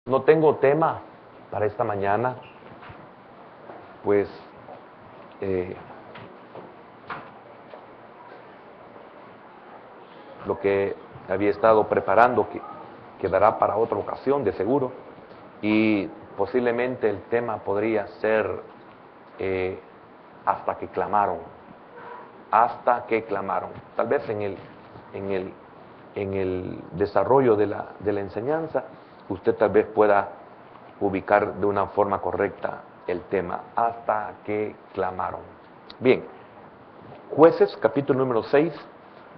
No tengo tema para esta mañana, pues lo que había estado preparando quedará para otra ocasión de seguro, y posiblemente el tema podría ser hasta que clamaron, tal vez en el desarrollo de la enseñanza usted tal vez pueda ubicar de una forma correcta el tema, hasta que clamaron. Bien, Jueces capítulo número 6,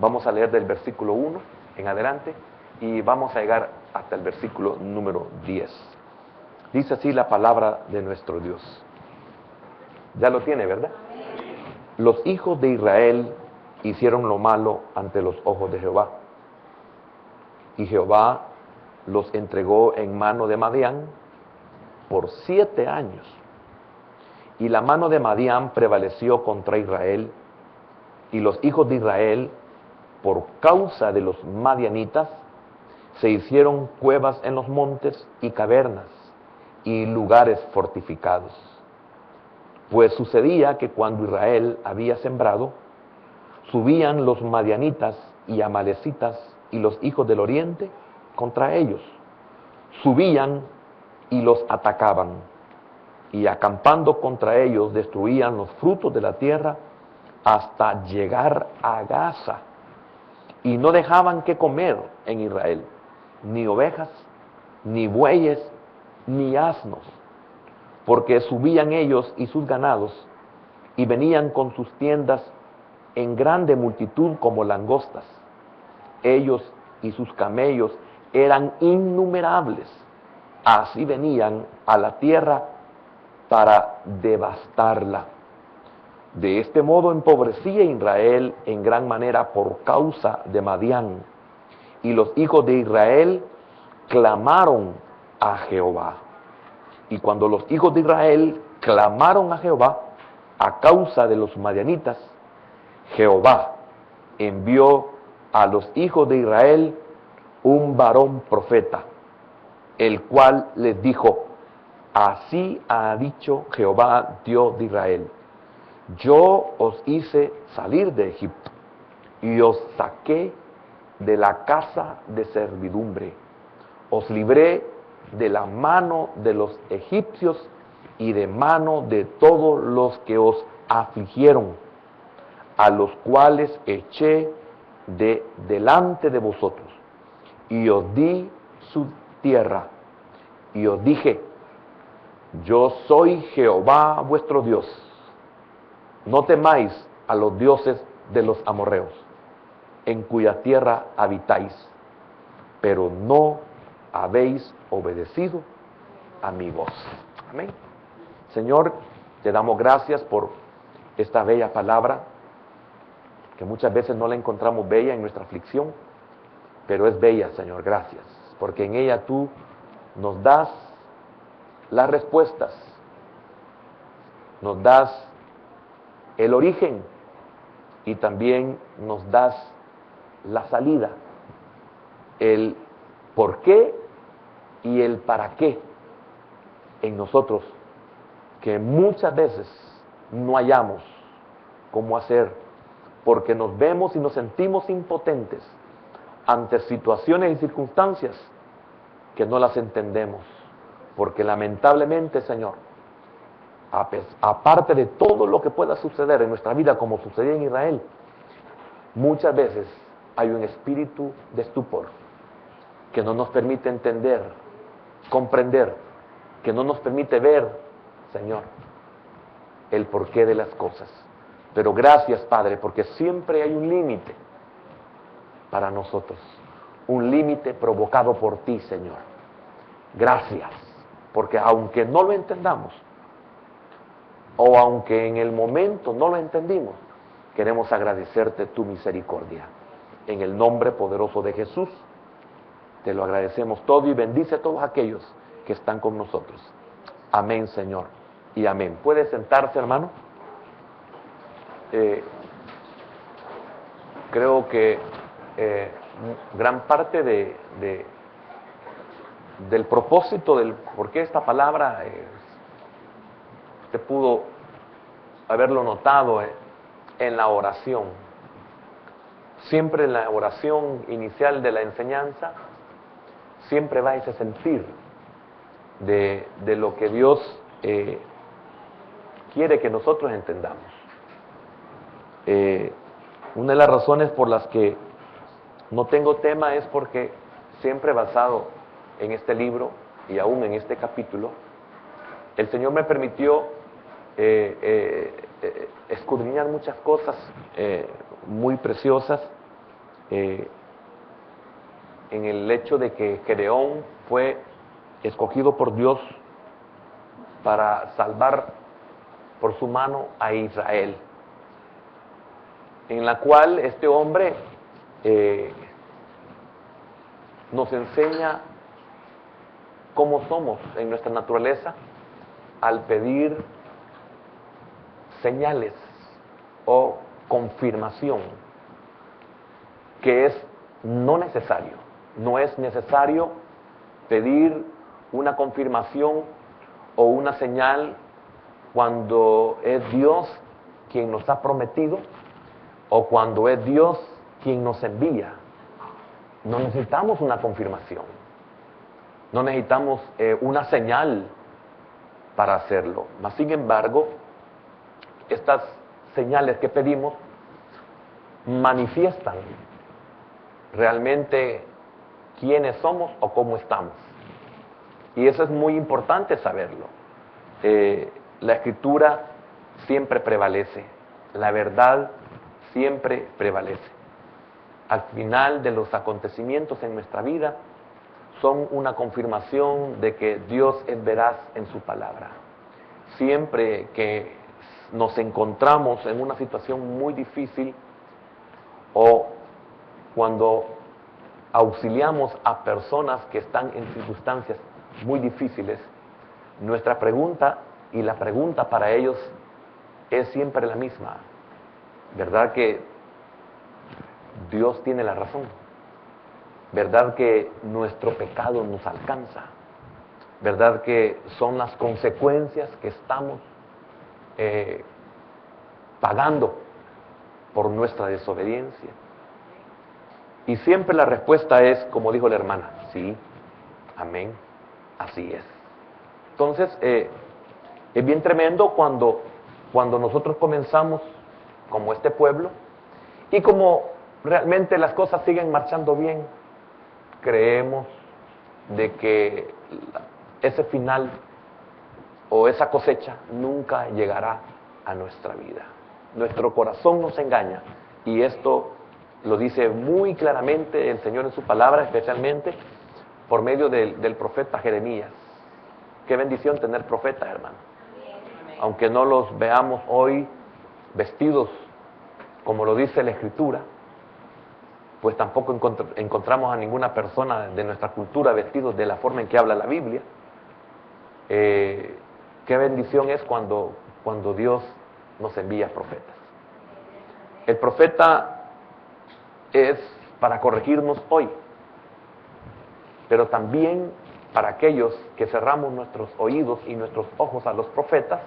vamos a leer del versículo 1 en adelante y vamos a llegar hasta el versículo número 10. Dice así la palabra de nuestro Dios. Ya lo tiene, ¿verdad? Los hijos de Israel hicieron lo malo ante los ojos de Jehová, y Jehová los entregó en mano de Madián por 7 años. Y la mano de Madián prevaleció contra Israel, y los hijos de Israel, por causa de los madianitas, se hicieron cuevas en los montes y cavernas y lugares fortificados. Pues sucedía que cuando Israel había sembrado, subían los madianitas y amalecitas y los hijos del oriente contra ellos. Subían y los atacaban, y acampando contra ellos destruían los frutos de la tierra hasta llegar a Gaza, y no dejaban que comer en Israel, ni ovejas, ni bueyes, ni asnos, porque subían ellos y sus ganados, y venían con sus tiendas en grande multitud como langostas. Ellos y sus camellos eran innumerables, así venían a la tierra para devastarla. De este modo empobrecía Israel en gran manera por causa de Madián, y los hijos de Israel clamaron a Jehová. Y cuando los hijos de Israel clamaron a Jehová a causa de los madianitas, Jehová envió a los hijos de Israel un varón profeta, el cual les dijo: así ha dicho Jehová, Dios de Israel: yo os hice salir de Egipto y os saqué de la casa de servidumbre. Os libré de la mano de los egipcios y de mano de todos los que os afligieron, a los cuales eché de delante de vosotros, y os di su tierra, y os dije: yo soy Jehová vuestro Dios. No temáis a los dioses de los amorreos, en cuya tierra habitáis, pero no habéis obedecido a mi voz. Amén. Señor, te damos gracias por esta bella palabra, que muchas veces no la encontramos bella en nuestra aflicción, pero es bella, Señor, gracias, porque en ella tú nos das las respuestas, nos das el origen y también nos das la salida, el por qué y el para qué en nosotros, que muchas veces no hallamos cómo hacer, porque nos vemos y nos sentimos impotentes ante situaciones y circunstancias que no las entendemos, porque lamentablemente, Señor, aparte de todo lo que pueda suceder en nuestra vida como sucedía en Israel, muchas veces hay un espíritu de estupor que no nos permite entender, comprender, que no nos permite ver, Señor, el porqué de las cosas. Pero gracias, Padre, porque siempre hay un límite para nosotros, un límite provocado por ti, Señor. Gracias, porque aunque no lo entendamos, o aunque en el momento no lo entendimos, queremos agradecerte tu misericordia. En el nombre poderoso de Jesús, te lo agradecemos todo, y bendice a todos aquellos que están con nosotros. Amén, Señor, y amén. ¿Puede sentarse, hermano? Creo que gran parte de del propósito, del por qué esta palabra, usted pudo haberlo notado en la oración. Siempre en la oración inicial de la enseñanza, siempre va ese sentir de lo que Dios quiere que nosotros entendamos. Una de las razones por las que no tengo tema es porque siempre basado en este libro y aún en este capítulo, el Señor me permitió escudriñar muchas cosas muy preciosas en el hecho de que Gedeón fue escogido por Dios para salvar por su mano a Israel, en la cual este hombre nos enseña cómo somos en nuestra naturaleza al pedir señales o confirmación, que es no necesario. No es necesario pedir una confirmación o una señal cuando es Dios quien nos ha prometido o cuando es Dios quien nos envía. No necesitamos una confirmación, no necesitamos una señal para hacerlo. Mas, sin embargo, estas señales que pedimos manifiestan realmente quiénes somos o cómo estamos. Y eso es muy importante saberlo. La Escritura siempre prevalece, la verdad siempre prevalece. Al final de los acontecimientos en nuestra vida son una confirmación de que Dios es veraz en su palabra. Siempre que nos encontramos en una situación muy difícil o cuando auxiliamos a personas que están en circunstancias muy difíciles, nuestra pregunta y la pregunta para ellos es siempre la misma. ¿Verdad que Dios tiene la razón? ¿Verdad que nuestro pecado nos alcanza? ¿Verdad que son las consecuencias que estamos pagando por nuestra desobediencia? Y siempre la respuesta es, como dijo la hermana, sí, amén, así es. Entonces, es bien tremendo cuando nosotros comenzamos como este pueblo y como realmente las cosas siguen marchando bien, creemos de que ese final o esa cosecha nunca llegará a nuestra vida. Nuestro corazón nos engaña y esto lo dice muy claramente el Señor en su palabra, especialmente por medio del profeta Jeremías. Qué bendición tener profetas, hermano. Aunque no los veamos hoy vestidos como lo dice la Escritura, pues tampoco encontramos a ninguna persona de nuestra cultura vestidos de la forma en que habla la Biblia. Qué bendición es cuando Dios nos envía profetas. El profeta es para corregirnos hoy, pero también para aquellos que cerramos nuestros oídos y nuestros ojos a los profetas,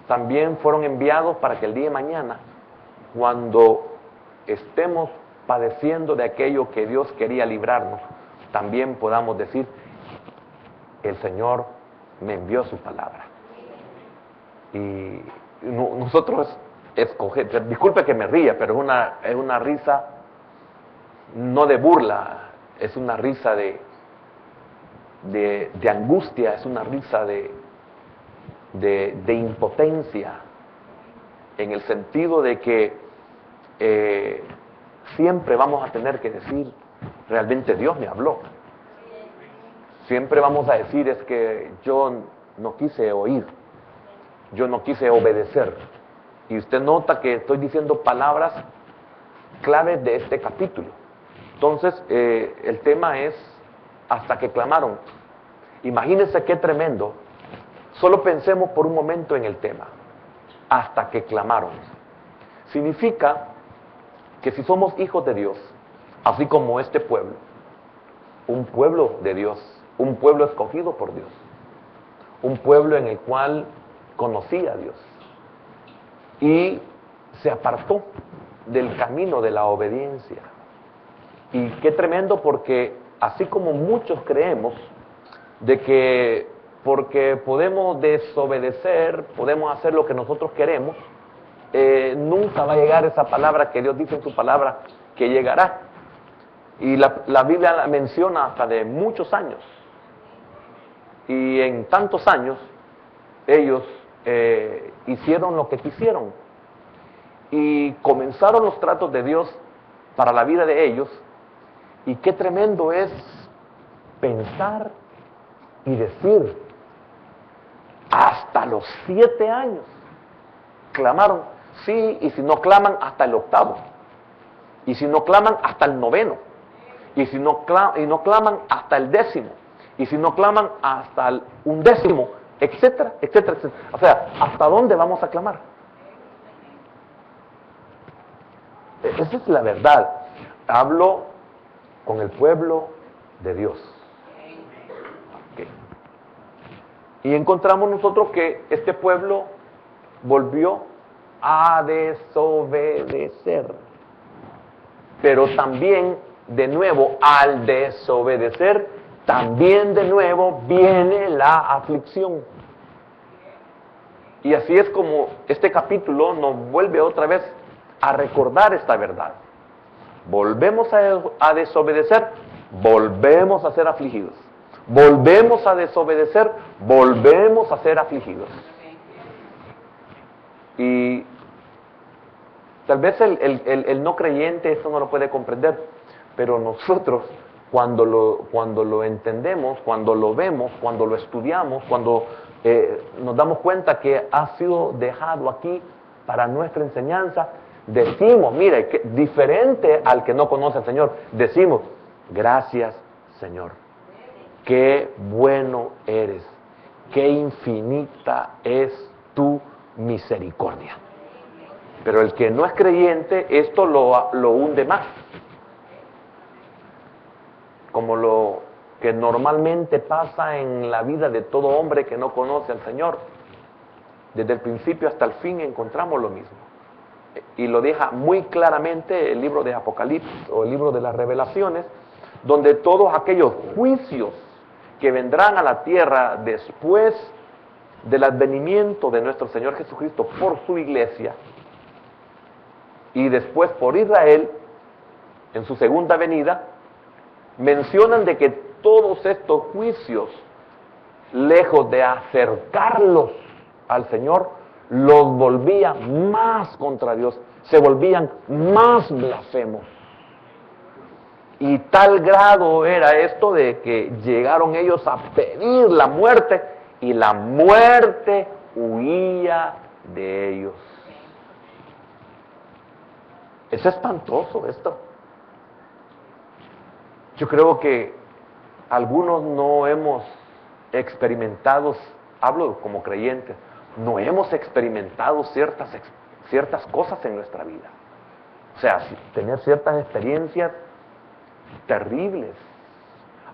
también fueron enviados para que el día de mañana, cuando estemos padeciendo de aquello que Dios quería librarnos, también podamos decir, el Señor me envió su palabra. Y nosotros escogemos, disculpe que me ría, pero es una risa no de burla, es una risa de angustia, es una risa de impotencia, en el sentido de que siempre vamos a tener que decir, realmente Dios me habló. Siempre vamos a decir, es que yo no quise oír, yo no quise obedecer. Y usted nota que estoy diciendo palabras claves de este capítulo. Entonces, el tema es, hasta que clamaron. Imagínense qué tremendo. Solo pensemos por un momento en el tema. Hasta que clamaron. Significa que si somos hijos de Dios, así como este pueblo, un pueblo de Dios, un pueblo escogido por Dios, un pueblo en el cual conocía a Dios y se apartó del camino de la obediencia. Y qué tremendo, porque así como muchos creemos de que porque podemos desobedecer, podemos hacer lo que nosotros queremos, nunca va a llegar esa palabra que Dios dice en su palabra que llegará. Y la Biblia la menciona hasta de muchos años. Y en tantos años ellos hicieron lo que quisieron. Y comenzaron los tratos de Dios para la vida de ellos. Y qué tremendo es pensar y decir, hasta los 7 años clamaron. Sí, y si no claman, hasta el 8º. Y si no claman, hasta el 9º. Y si no claman, hasta el 10º. Y si no claman, hasta el 11º, etcétera, etcétera, etcétera. O sea, ¿hasta dónde vamos a clamar? Esa es la verdad. Hablo con el pueblo de Dios. Okay. Y encontramos nosotros que este pueblo volvió a desobedecer. Pero también, de nuevo, al desobedecer, también de nuevo viene la aflicción. Y así es como este capítulo nos vuelve otra vez a recordar esta verdad. Volvemos a desobedecer, volvemos a ser afligidos. Volvemos a desobedecer, volvemos a ser afligidos. Y tal vez el no creyente esto no lo puede comprender, pero nosotros cuando lo entendemos, cuando lo vemos, cuando lo estudiamos, cuando nos damos cuenta que ha sido dejado aquí para nuestra enseñanza, decimos, mire, diferente al que no conoce al Señor, decimos, gracias Señor, qué bueno eres, qué infinita es tu misericordia. Pero el que no es creyente, esto lo hunde más. Como lo que normalmente pasa en la vida de todo hombre que no conoce al Señor. Desde el principio hasta el fin encontramos lo mismo. Y lo deja muy claramente el libro de Apocalipsis o el libro de las Revelaciones, donde todos aquellos juicios que vendrán a la tierra después del advenimiento de nuestro Señor Jesucristo por su iglesia y después por Israel en su segunda venida, mencionan de que todos estos juicios, lejos de acercarlos al Señor, los volvían más contra Dios, se volvían más blasfemos. Y tal grado era esto de que llegaron ellos a pedir la muerte y la muerte huía de ellos. Es espantoso esto. Yo creo que algunos no hemos experimentado, hablo como creyentes, no hemos experimentado ciertas cosas en nuestra vida. O sea, tener ciertas experiencias terribles.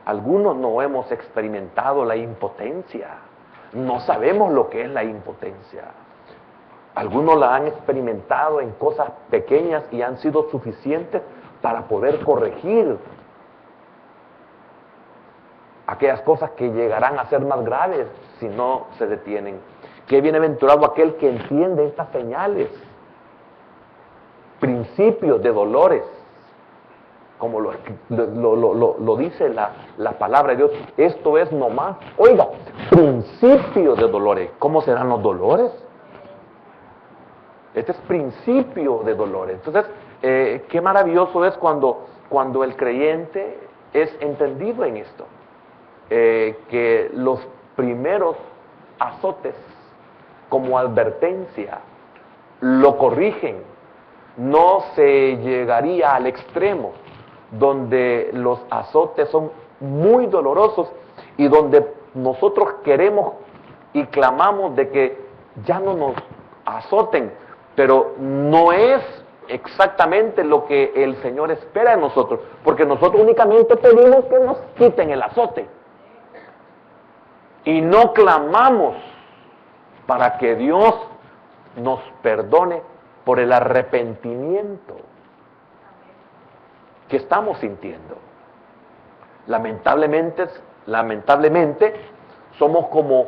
Algunos no hemos experimentado la impotencia. No sabemos lo que es la impotencia. Algunos la han experimentado en cosas pequeñas y han sido suficientes para poder corregir aquellas cosas que llegarán a ser más graves si no se detienen. Qué bienaventurado aquel que entiende estas señales, principios de dolores, como lo dice la palabra de Dios. Esto es nomás, oiga, principio de dolores. ¿Cómo serán los dolores? Este es principio de dolores. Entonces, qué maravilloso es cuando el creyente es entendido en esto. Que los primeros azotes como advertencia lo corrigen. No se llegaría al extremo donde los azotes son muy dolorosos y donde nosotros queremos y clamamos de que ya no nos azoten, pero no es exactamente lo que el Señor espera de nosotros, porque nosotros únicamente pedimos que nos quiten el azote. y no clamamos para que Dios nos perdone por el arrepentimiento que estamos sintiendo. Lamentablemente somos como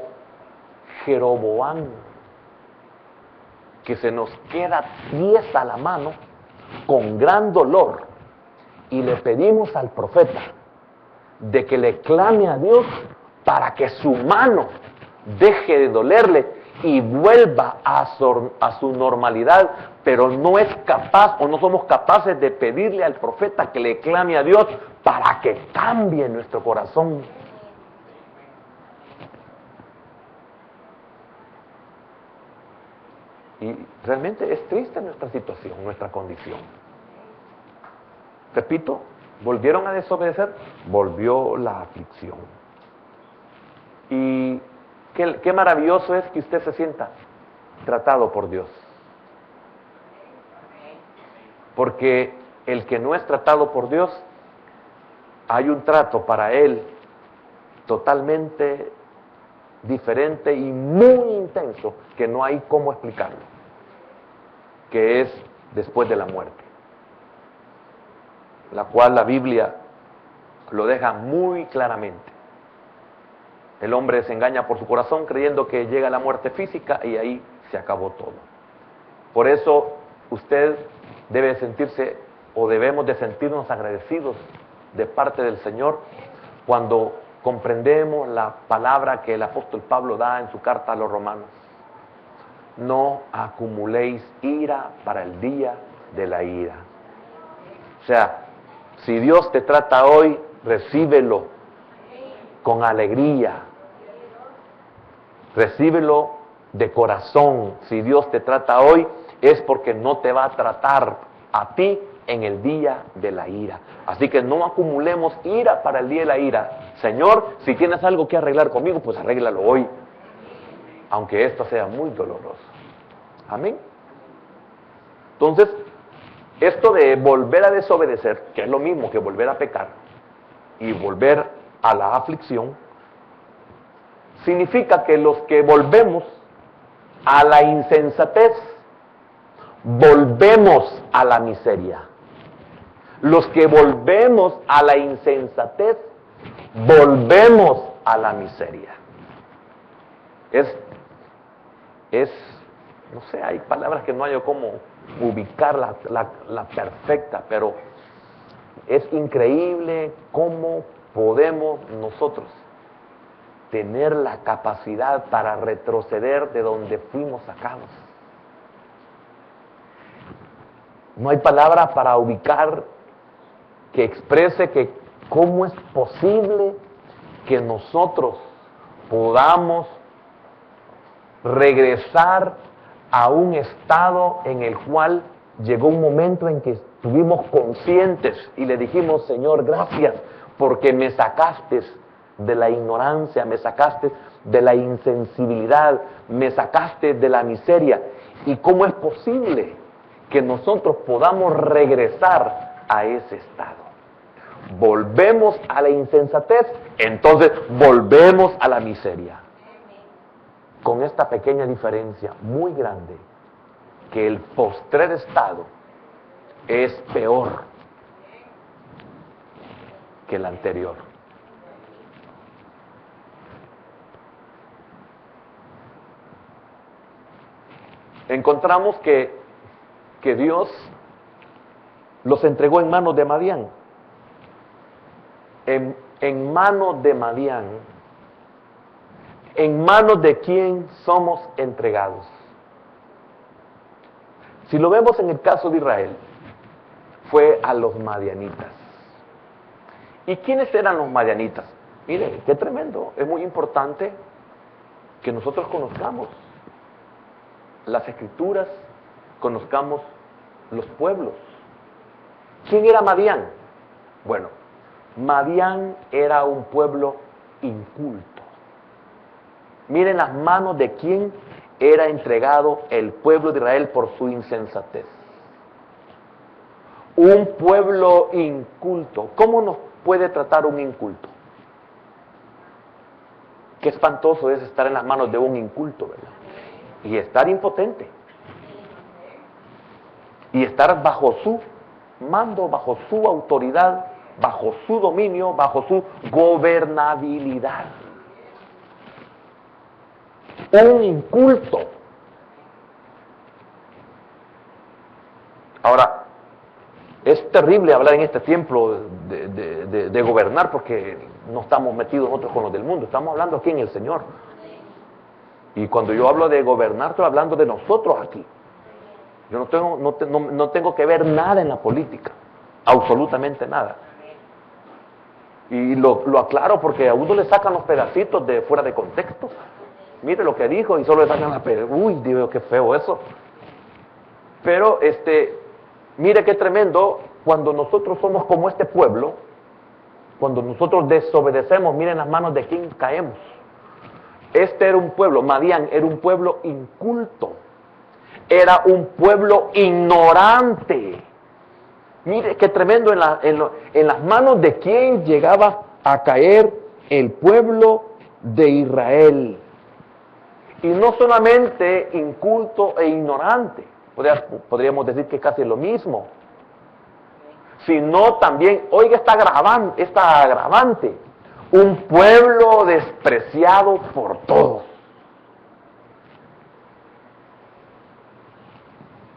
Jeroboam, que se nos queda tiesa la mano con gran dolor y le pedimos al profeta de que le clame a Dios para que su mano deje de dolerle y vuelva a su normalidad, pero no es capaz o no somos capaces de pedirle al profeta que le clame a Dios para que cambie nuestro corazón. Y realmente es triste nuestra situación, nuestra condición. Repito, volvieron a desobedecer, volvió la aflicción. Y qué maravilloso es que usted se sienta tratado por Dios. Porque el que no es tratado por Dios, hay un trato para él totalmente diferente y muy intenso que no hay cómo explicarlo, que es después de la muerte, la cual la Biblia lo deja muy claramente. El hombre se engaña por su corazón creyendo que llega la muerte física y ahí se acabó todo. Por eso usted debe sentirse o debemos de sentirnos agradecidos de parte del Señor cuando comprendemos la palabra que el apóstol Pablo da en su carta a los romanos. No acumuléis ira para el día de la ira. O sea, si Dios te trata hoy, recíbelo con alegría. Recíbelo de corazón. Si Dios te trata hoy, es porque no te va a tratar a ti en el día de la ira. Así que no acumulemos ira para el día de la ira. Señor, si tienes algo que arreglar conmigo, pues arréglalo hoy, aunque esto sea muy doloroso. Amén. Entonces, esto de volver a desobedecer, que es lo mismo que volver a pecar y volver a la aflicción, significa que los que volvemos a la insensatez, volvemos a la miseria. Los que volvemos a la insensatez, volvemos a la miseria. No sé, hay palabras que no hay cómo ubicar la perfecta, pero es increíble cómo podemos nosotros tener la capacidad para retroceder de donde fuimos sacados. No hay palabra para ubicar que exprese que cómo es posible que nosotros podamos regresar a un estado en el cual llegó un momento en que estuvimos conscientes y le dijimos: Señor, gracias porque me sacaste de la ignorancia, me sacaste de la insensibilidad, me sacaste de la miseria. ¿Y cómo es posible que nosotros podamos regresar a ese estado? Volvemos a la insensatez, entonces volvemos a la miseria. Con esta pequeña diferencia muy grande, que el postrer estado es peor que el anterior. Encontramos que Dios los entregó en manos de Madián. En manos de Madián, ¿en manos de quién somos entregados? Si lo vemos en el caso de Israel, fue a los madianitas. ¿Y quiénes eran los madianitas? Miren, qué tremendo. Es muy importante que nosotros conozcamos las escrituras, conozcamos los pueblos. ¿Quién era Madián? Bueno, Madián era un pueblo inculto. Miren las manos de quién era entregado el pueblo de Israel por su insensatez. Un pueblo inculto. ¿Cómo nos puede tratar un inculto? Qué espantoso es estar en las manos de un inculto, ¿verdad? Y estar impotente. Y estar bajo su mando, bajo su autoridad, bajo su dominio, bajo su gobernabilidad. Un inculto. Ahora, es terrible hablar en este tiempo de gobernar porque no estamos metidos nosotros con los del mundo, estamos hablando aquí en el Señor. Y cuando yo hablo de gobernar, estoy hablando de nosotros aquí. Yo no tengo que ver nada en la política, absolutamente nada. Y lo aclaro porque a uno le sacan los pedacitos de fuera de contexto. Mire lo que dijo y solo le sacan la pedacita. Uy, Dios, qué feo eso. Pero mire qué tremendo cuando nosotros somos como este pueblo, cuando nosotros desobedecemos, miren las manos de quién caemos. Este era un pueblo, Madián era un pueblo inculto, era un pueblo ignorante. Mire qué tremendo en las manos de quién llegaba a caer el pueblo de Israel. Y no solamente inculto e ignorante, podríamos decir que casi lo mismo, sino también, oiga esta agravante, un pueblo despreciado por todos.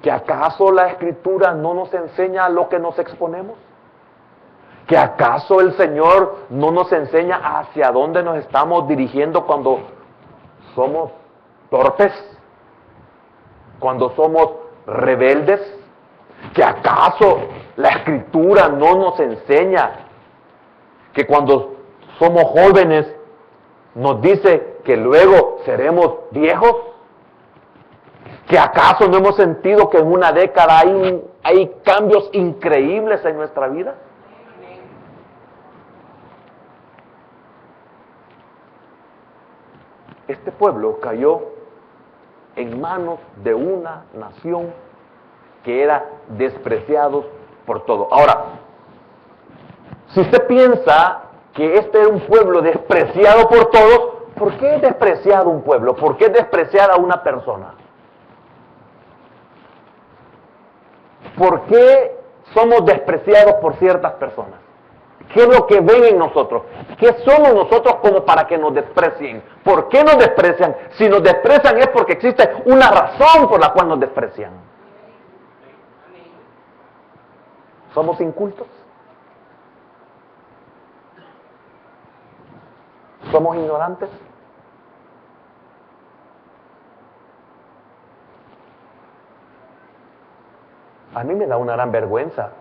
¿Que acaso la Escritura no nos enseña lo que nos exponemos? ¿Que acaso el Señor no nos enseña hacia dónde nos estamos dirigiendo cuando somos torpes? ¿Cuando somos rebeldes? ¿Que acaso la Escritura no nos enseña que cuando somos jóvenes nos dice que luego seremos viejos? ¿Que acaso no hemos sentido que en una década hay cambios increíbles en nuestra vida? Este pueblo cayó en manos de una nación que era despreciados por todo. Ahora, si usted piensa que este era un pueblo despreciado por todos, ¿por qué es despreciado un pueblo? ¿Por qué es despreciada una persona? ¿Por qué somos despreciados por ciertas personas? ¿Qué es lo que ven en nosotros? ¿Qué somos nosotros como para que nos desprecien? ¿Por qué nos desprecian? Si nos desprecian es porque existe una razón por la cual nos desprecian. ¿Somos incultos? ¿Somos ignorantes? A mí me da una gran vergüenza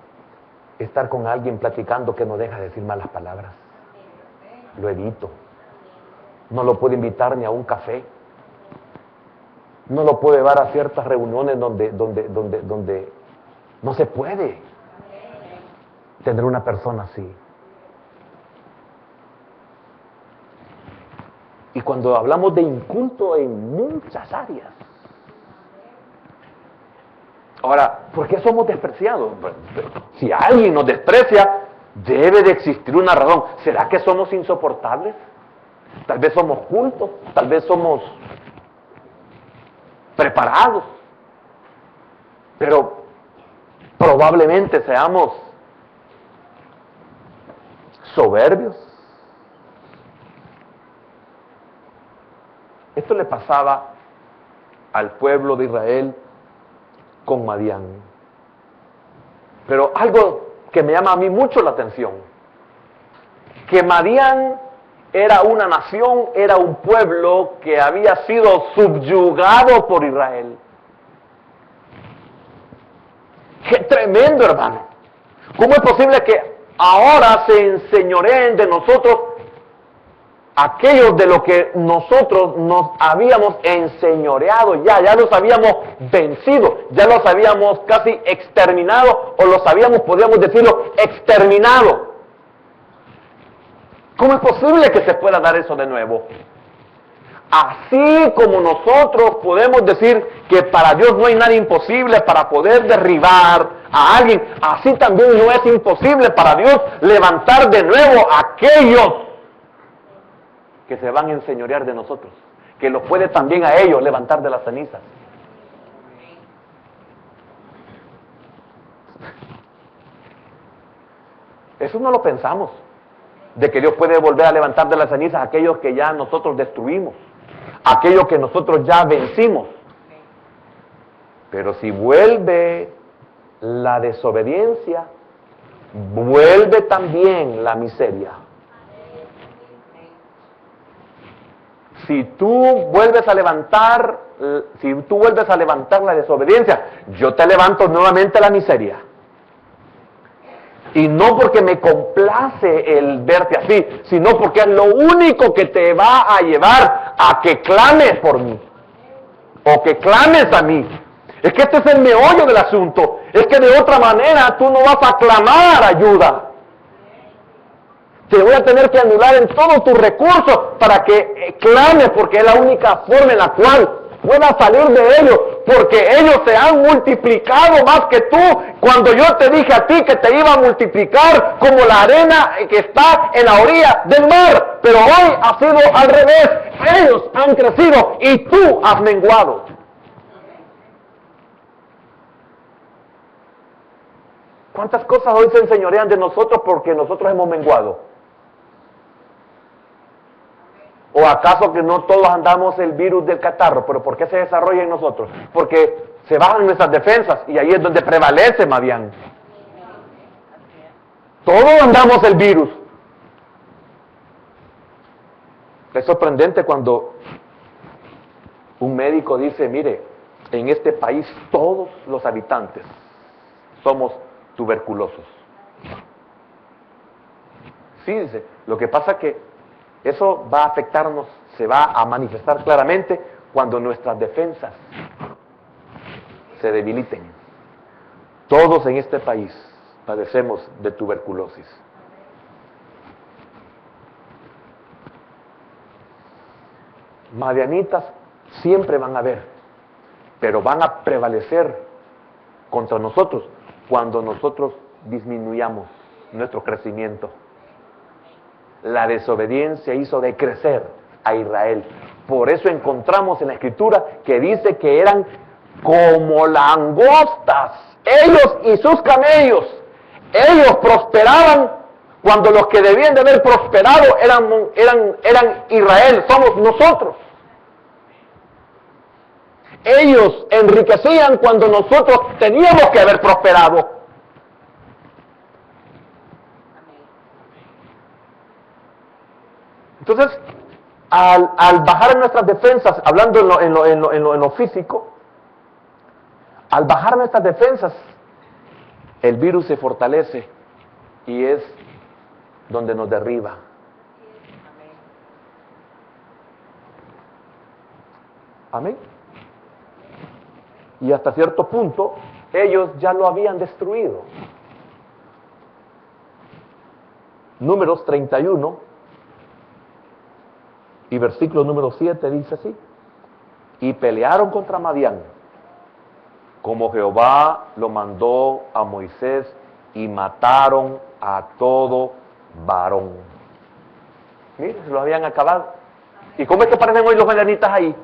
estar con alguien platicando que no deja de decir malas palabras. Lo evito. No lo puedo invitar ni a un café. No lo puedo llevar a ciertas reuniones donde no se puede tener una persona así. Y cuando hablamos de inculto en muchas áreas. Ahora, ¿por qué somos despreciados? Si alguien nos desprecia, debe de existir una razón. ¿Será que somos insoportables? Tal vez somos cultos, tal vez somos preparados, pero probablemente seamos soberbios. Esto le pasaba al pueblo de Israel con Madián. Pero algo que me llama a mí mucho la atención, que Madián era una nación, era un pueblo que había sido subyugado por Israel. ¡Qué tremendo, hermano! ¿Cómo es posible que ahora se enseñoreen de nosotros aquellos de lo que nosotros nos habíamos enseñoreado ya los habíamos vencido, ya los habíamos casi exterminado, o los habíamos, podríamos decirlo, exterminado? ¿Cómo es posible que se pueda dar eso de nuevo? Así como nosotros podemos decir que para Dios no hay nada imposible para poder derribar a alguien, así también no es imposible para Dios levantar de nuevo a aquellos que se van a enseñorear de nosotros, que los puede también a ellos levantar de las cenizas. Eso no lo pensamos, de que Dios puede volver a levantar de las cenizas a aquellos que ya nosotros destruimos, aquellos que nosotros ya vencimos. Pero si vuelve la desobediencia, vuelve también la miseria. Si tú vuelves a levantar la desobediencia, yo te levanto nuevamente la miseria. Y no porque me complace el verte así, sino porque es lo único que te va a llevar a que clames por mí, o que clames a mí. Es que este es el meollo del asunto. Es que de otra manera tú no vas a clamar ayuda. Te voy a tener que anular en todos tus recursos para que clames, porque es la única forma en la cual puedas salir de ellos, porque ellos se han multiplicado más que tú. Cuando yo te dije a ti que te iba a multiplicar como la arena que está en la orilla del mar, pero hoy ha sido al revés. Ellos han crecido y tú has menguado. ¿Cuántas cosas hoy se enseñorean de nosotros porque nosotros hemos menguado? ¿O acaso que no todos andamos el virus del catarro? ¿Pero por qué se desarrolla en nosotros? Porque se bajan nuestras defensas y ahí es donde prevalece más bien. Todos andamos el virus. Es sorprendente cuando un médico dice, mire, en este país todos los habitantes somos tuberculosos. Sí, dice, lo que pasa que eso va a afectarnos, se va a manifestar claramente cuando nuestras defensas se debiliten. Todos en este país padecemos de tuberculosis. Madianitas siempre van a haber, pero van a prevalecer contra nosotros cuando nosotros disminuyamos nuestro crecimiento. La desobediencia hizo decrecer a Israel. Por eso encontramos en la Escritura que dice que eran como langostas, ellos y sus camellos. Ellos prosperaban cuando los que debían de haber prosperado eran Israel, somos nosotros. Ellos enriquecían cuando nosotros teníamos que haber prosperado. Entonces, al bajar nuestras defensas, hablando en lo físico, al bajar nuestras defensas, el virus se fortalece y es donde nos derriba. Amén. Y hasta cierto punto, ellos ya lo habían destruido. Números 31 y versículo número 7 dice así: y pelearon contra Madián, como Jehová lo mandó a Moisés, y mataron a todo varón. Mire, se lo habían acabado. ¿Y cómo es que aparecen hoy los madianitas ahí?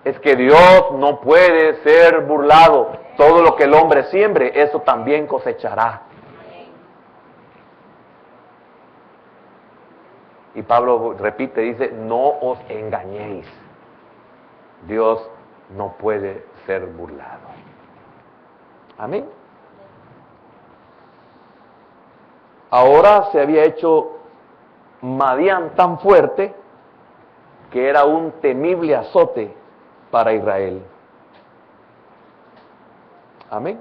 Es que Dios no puede ser burlado. Todo lo que el hombre siembre, eso también cosechará. Y Pablo repite, dice, no os engañéis. Dios no puede ser burlado. Amén. Ahora se había hecho Madián tan fuerte que era un temible azote para Israel. Amén.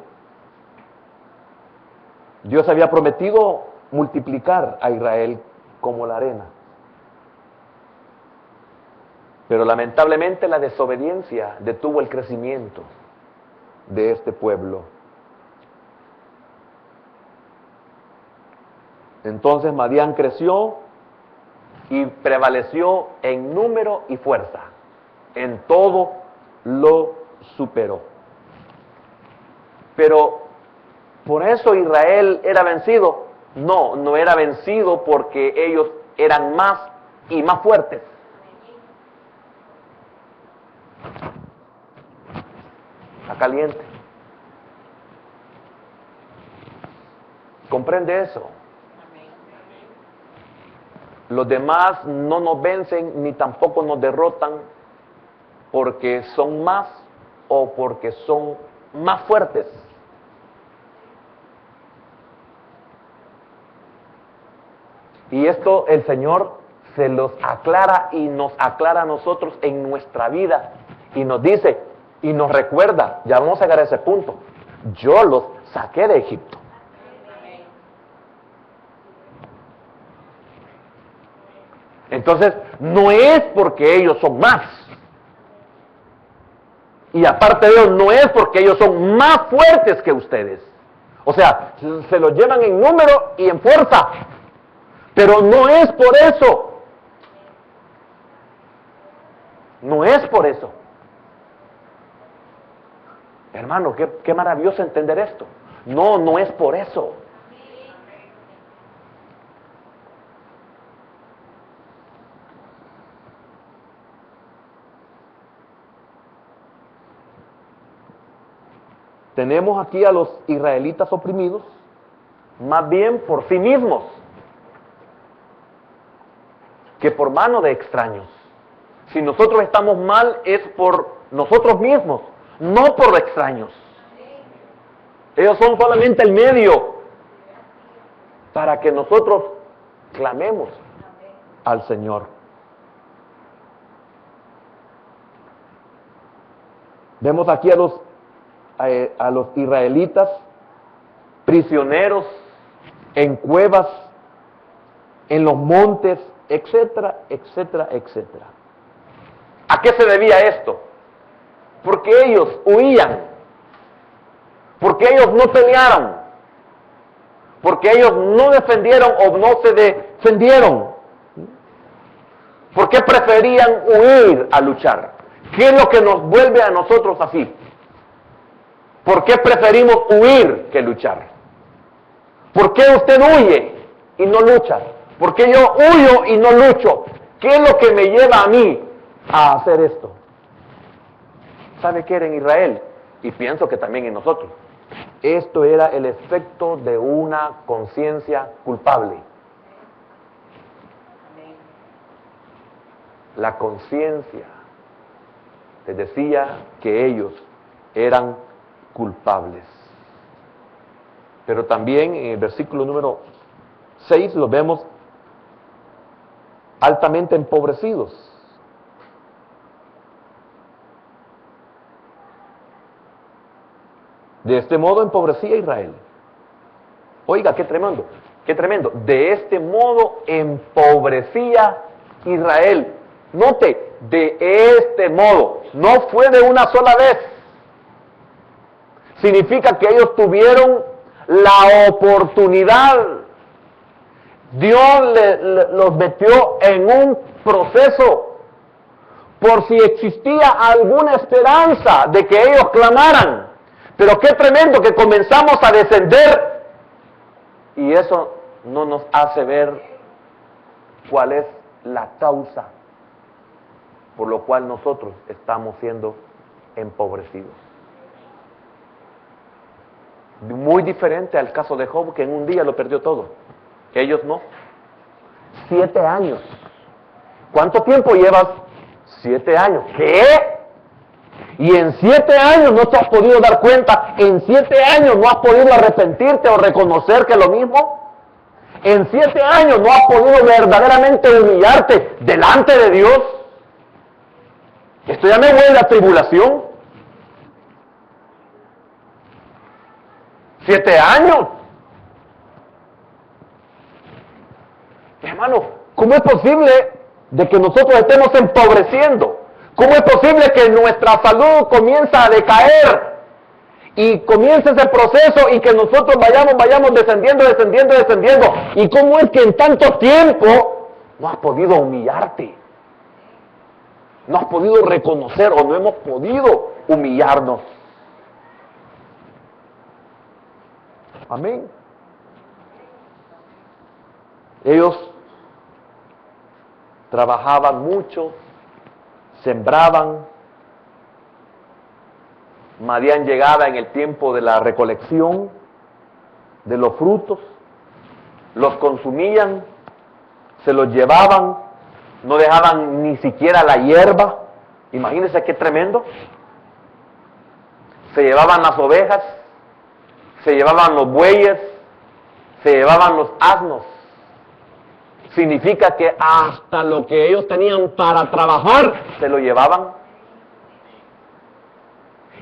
Dios había prometido multiplicar a Israel como la arena. Pero lamentablemente la desobediencia detuvo el crecimiento de este pueblo. Entonces Madián creció y prevaleció en número y fuerza. En todo lo superó. Pero por eso Israel era vencido. No era vencido porque ellos eran más, y más fuertes. Está caliente. ¿Comprende eso? Los demás no nos vencen ni tampoco nos derrotan porque son más o porque son más fuertes. Y esto el Señor se los aclara y nos aclara a nosotros en nuestra vida. Y nos dice y nos recuerda, ya vamos a llegar a ese punto, yo los saqué de Egipto. Entonces, no es porque ellos son más. Y aparte de ello, no es porque ellos son más fuertes que ustedes. O sea, se los llevan en número y en fuerza. Pero no es por eso. No es por eso. Hermano, qué maravilloso entender esto. No, no es por eso. Tenemos aquí a los israelitas oprimidos, más bien por sí mismos, que por mano de extraños. Si nosotros estamos mal es por nosotros mismos, no por extraños. Ellos son solamente el medio para que nosotros clamemos al Señor. Vemos aquí a los israelitas prisioneros en cuevas, en los montes, etcétera, etcétera, etcétera. ¿A qué se debía esto? Porque ellos huían, porque ellos no pelearon, porque ellos no defendieron o no se defendieron. ¿Por qué preferían huir a luchar? ¿Qué es lo que nos vuelve a nosotros así? ¿Por qué preferimos huir que luchar? ¿Por qué usted huye y no lucha? ¿Por qué yo huyo y no lucho? ¿Qué es lo que me lleva a mí a hacer esto? ¿Sabe qué era en Israel? Y pienso que también en nosotros. Esto era el efecto de una conciencia culpable. La conciencia les decía que ellos eran culpables. Pero también en el versículo número 6 los vemos altamente empobrecidos. De este modo empobrecía Israel. Oiga, qué tremendo, qué tremendo. De este modo empobrecía Israel. Note, de este modo. No fue de una sola vez. Significa que ellos tuvieron la oportunidad. Dios los metió en un proceso por si existía alguna esperanza de que ellos clamaran. Pero qué tremendo que comenzamos a descender y eso no nos hace ver cuál es la causa por lo cual nosotros estamos siendo empobrecidos. Muy diferente al caso de Job, que en un día lo perdió todo. Ellos no. 7 años. ¿Cuánto tiempo llevas? 7 años. ¿Qué? Y en 7 años no te has podido dar cuenta. En 7 años no has podido arrepentirte o reconocer que es lo mismo. En 7 años no has podido verdaderamente humillarte delante de Dios. Esto ya me huele a tribulación. 7 años. Hermano, ¿cómo es posible de que nosotros estemos empobreciendo? ¿Cómo es posible que nuestra salud comienza a decaer y comience ese proceso y que nosotros vayamos descendiendo? ¿Y cómo es que en tanto tiempo no has podido humillarte? No has podido reconocer o no hemos podido humillarnos. Amén. Ellos trabajaban mucho, sembraban. Madián llegaba en el tiempo de la recolección de los frutos, los consumían, se los llevaban, no dejaban ni siquiera la hierba. Imagínense qué tremendo. Se llevaban las ovejas, se llevaban los bueyes, se llevaban los asnos. Significa que hasta lo que ellos tenían para trabajar, se lo llevaban.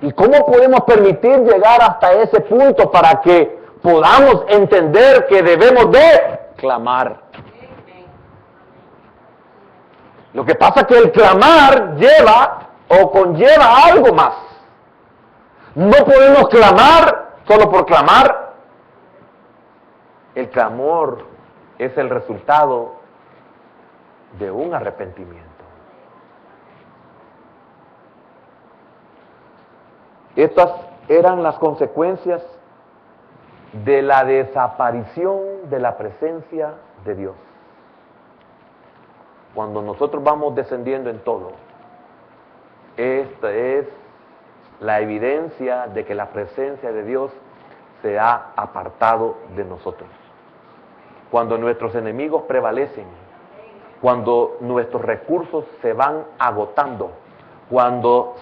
¿Y cómo podemos permitir llegar hasta ese punto para que podamos entender que debemos de clamar? Lo que pasa es que el clamar lleva o conlleva algo más. No podemos clamar solo por clamar. El clamor es el resultado de un arrepentimiento. Estas eran las consecuencias de la desaparición de la presencia de Dios. Cuando nosotros vamos descendiendo en todo, esta es la evidencia de que la presencia de Dios se ha apartado de nosotros. Cuando nuestros enemigos prevalecen, cuando nuestros recursos se van agotando, cuando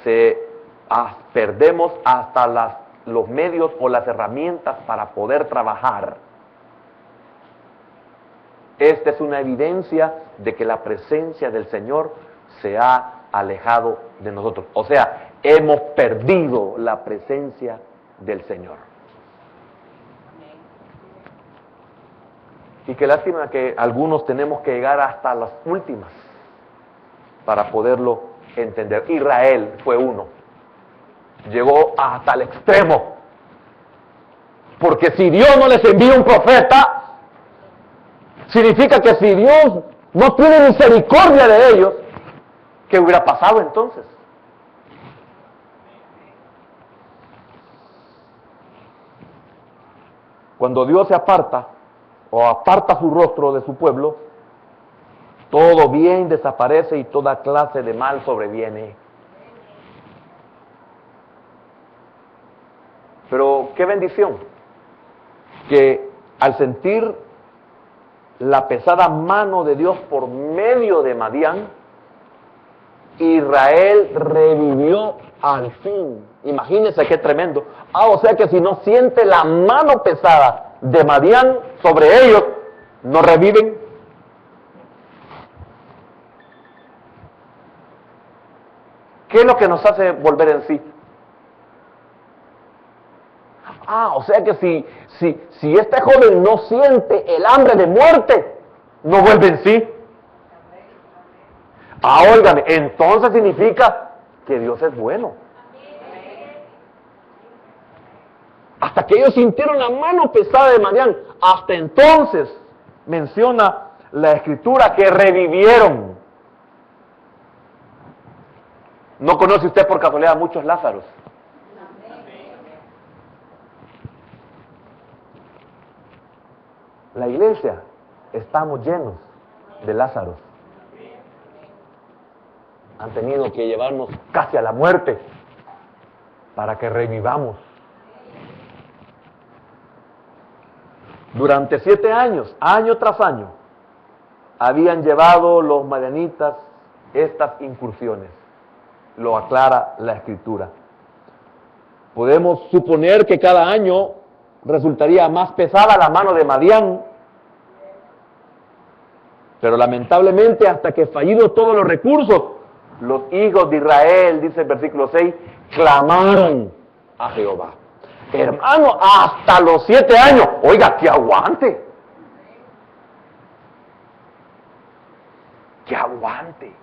perdemos hasta los medios o las herramientas para poder trabajar, esta es una evidencia de que la presencia del Señor se ha alejado de nosotros. O sea, hemos perdido la presencia del Señor. Y qué lástima que algunos tenemos que llegar hasta las últimas para poderlo entender. Israel fue uno. Llegó hasta el extremo. Porque si Dios no les envía un profeta, significa que si Dios no tiene misericordia de ellos, ¿qué hubiera pasado entonces? Cuando Dios se aparta o aparta su rostro de su pueblo, todo bien desaparece y toda clase de mal sobreviene. Pero qué bendición que al sentir la pesada mano de Dios por medio de Madián, Israel revivió al fin. Imagínense qué tremendo. O sea que si no siente la mano pesada de Madián sobre ellos, no reviven. ¿Qué es lo que nos hace volver en sí? O sea que si este joven no siente el hambre de muerte, no vuelve en sí. Óigame, entonces significa que Dios es bueno. Hasta que ellos sintieron la mano pesada de Madián, hasta entonces menciona la Escritura que revivieron. ¿No conoce usted por casualidad a muchos Lázaros? La iglesia, estamos llenos de Lázaros. Han tenido que llevarnos casi a la muerte para que revivamos. Durante 7 años, año tras año, habían llevado los madianitas estas incursiones. Lo aclara la Escritura. Podemos suponer que cada año resultaría más pesada la mano de Madián, pero lamentablemente hasta que fallidos todos los recursos, los hijos de Israel, dice el versículo 6, clamaron a Jehová. Hermano, hasta los 7 años, oiga, que aguante. Que aguante.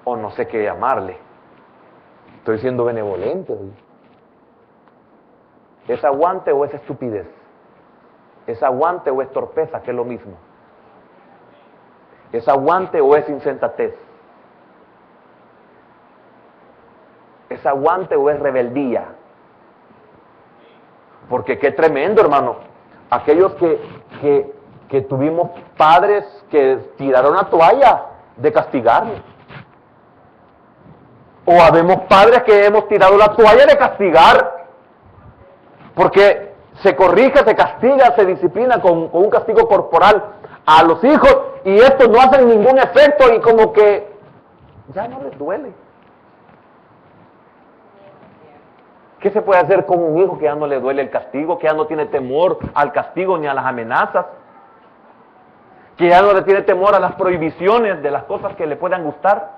O no sé qué llamarle. Estoy siendo benevolente hoy. ¿Es aguante o es estupidez? ¿Es aguante o es torpeza, que es lo mismo? ¿Es aguante o es insensatez? ¿Es aguante o es rebeldía? Porque qué tremendo, hermano. Aquellos que que tuvimos padres que tiraron la toalla de castigarnos. O habemos padres que hemos tirado la toalla de castigar. Porque se corrige, se castiga, se disciplina con un castigo corporal a los hijos y estos no hacen ningún efecto y como que ya no les duele. ¿Qué se puede hacer con un hijo que ya no le duele el castigo, que ya no tiene temor al castigo ni a las amenazas, que ya no le tiene temor a las prohibiciones de las cosas que le puedan gustar?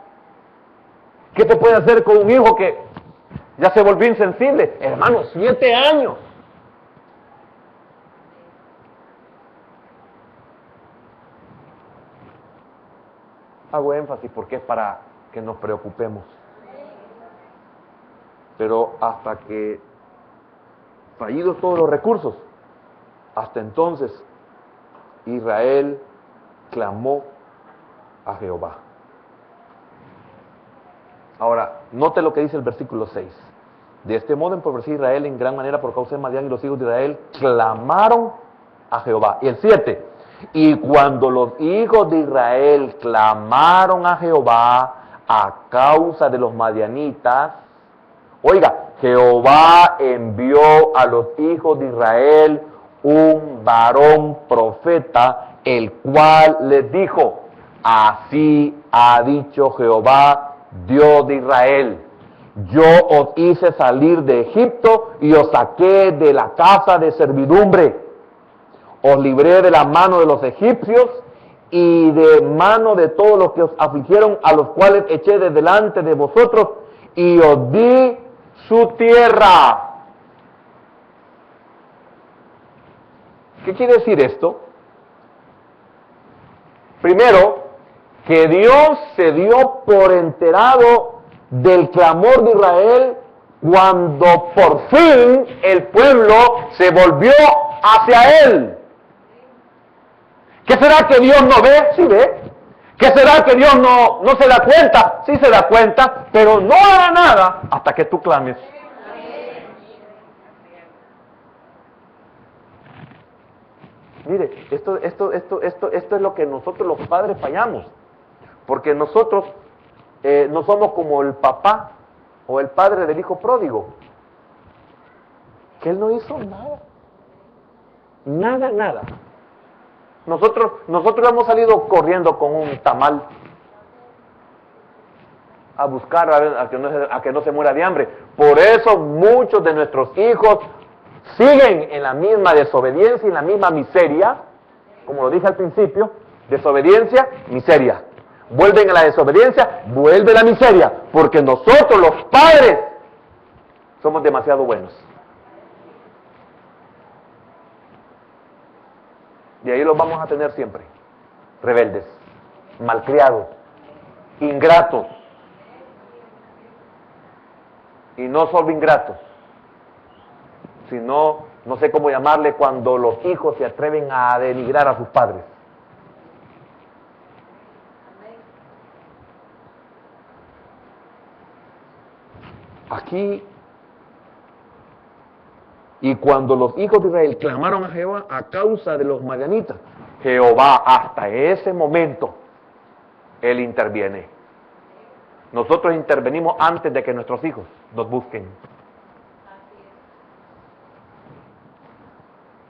¿Qué se puede hacer con un hijo que ya se volvió insensible? Hermano, 7 años. Hago énfasis porque es para que nos preocupemos. Pero hasta que, fallidos todos los recursos, hasta entonces Israel clamó a Jehová. Ahora, note lo que dice el versículo 6. De este modo empobreció Israel en gran manera por causa de Madián, y los hijos de Israel clamaron a Jehová. Y el 7. Y cuando los hijos de Israel clamaron a Jehová a causa de los madianitas, oiga, Jehová envió a los hijos de Israel un varón profeta, el cual les dijo: así ha dicho Jehová, Dios de Israel: yo os hice salir de Egipto y os saqué de la casa de servidumbre. Os libré de la mano de los egipcios y de mano de todos los que os afligieron, a los cuales eché de delante de vosotros, y os di su tierra. ¿Qué quiere decir esto? Primero, que Dios se dio por enterado del clamor de Israel cuando por fin el pueblo se volvió hacia Él. ¿Qué será que Dios no ve? Sí ve. ¿Qué será que Dios no se da cuenta? Sí se da cuenta, pero no hará nada hasta que tú clames. Mire, esto es lo que nosotros los padres fallamos. Porque nosotros no somos como el papá o el padre del hijo pródigo, que él no hizo nada. Nada. Nosotros hemos salido corriendo con un tamal a buscar a que no se muera de hambre. Por eso muchos de nuestros hijos siguen en la misma desobediencia y en la misma miseria, como lo dije al principio: desobediencia, miseria. Vuelven a la desobediencia, vuelve la miseria, porque nosotros los padres somos demasiado buenos. Y ahí los vamos a tener siempre: rebeldes, malcriados, ingratos. Y no solo ingratos, sino, no sé cómo llamarle, cuando los hijos se atreven a denigrar a sus padres. Aquí, y cuando los hijos de Israel clamaron a Jehová a causa de los madianitas, Jehová hasta ese momento, Él interviene. Nosotros intervenimos antes de que nuestros hijos nos busquen.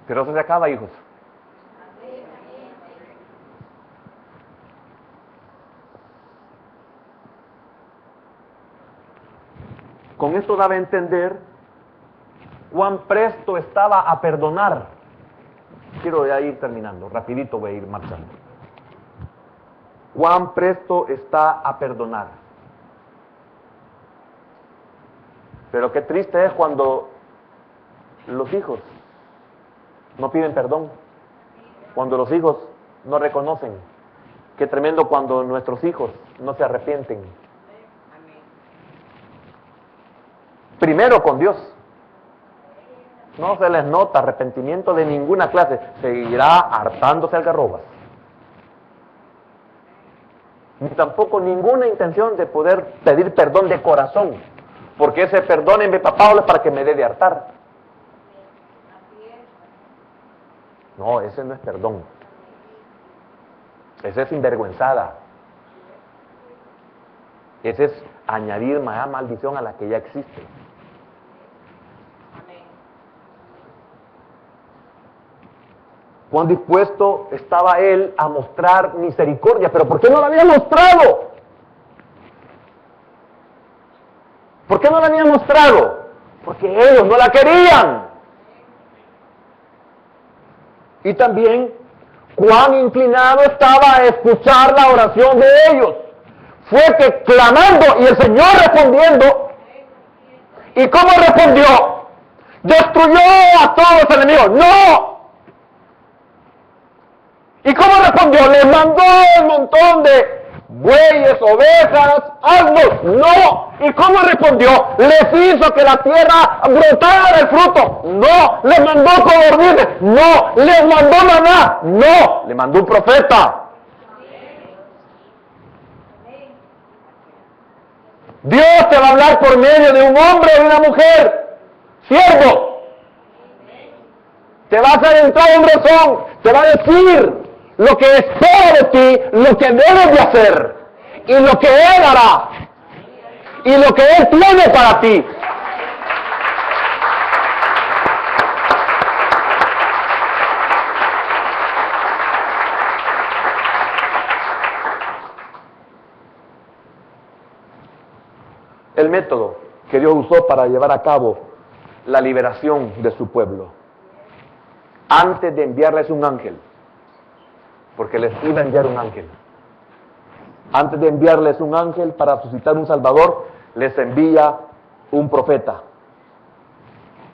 Pero eso se acaba, hijos. Con esto daba a entender cuán presto estaba a perdonar. Quiero ya ir terminando, rapidito voy a ir marchando. Cuán presto está a perdonar. Pero qué triste es cuando los hijos no piden perdón, cuando los hijos no reconocen. Qué tremendo cuando nuestros hijos no se arrepienten. Primero con Dios. No se les nota arrepentimiento de ninguna clase. Seguirá hartándose algarrobas. Ni tampoco ninguna intención de poder pedir perdón de corazón. Porque ese perdónenme, papá, es para que me dé de hartar. No, ese no es perdón. Esa es sinvergüenzada. Ese es añadir más maldición a la que ya existe. Cuán dispuesto estaba él a mostrar misericordia, pero ¿por qué no la había mostrado? ¿Por qué no la había mostrado? Porque ellos no la querían. Y también, cuán inclinado estaba a escuchar la oración de ellos. Fue que clamando y el Señor respondiendo. ¿Y cómo respondió? Destruyó a todos los enemigos. ¡No! ¿Y cómo respondió? Les mandó un montón de bueyes, ovejas, asnos. ¡No! ¿Y cómo respondió? Les hizo que la tierra brotara el fruto. ¡No! Les mandó codornices. ¡No! Les mandó maná. ¡No! Le mandó un profeta. Dios te va a hablar por medio de un hombre o de una mujer. Siervo. Te vas a entrar en razón. Te va a decir lo que espera de ti, lo que debes de hacer, y lo que Él hará, y lo que Él tiene para ti. El método que Dios usó para llevar a cabo la liberación de su pueblo, antes de enviarles un ángel, porque les iba a enviar un ángel. Antes de enviarles un ángel para suscitar un Salvador, les envía un profeta.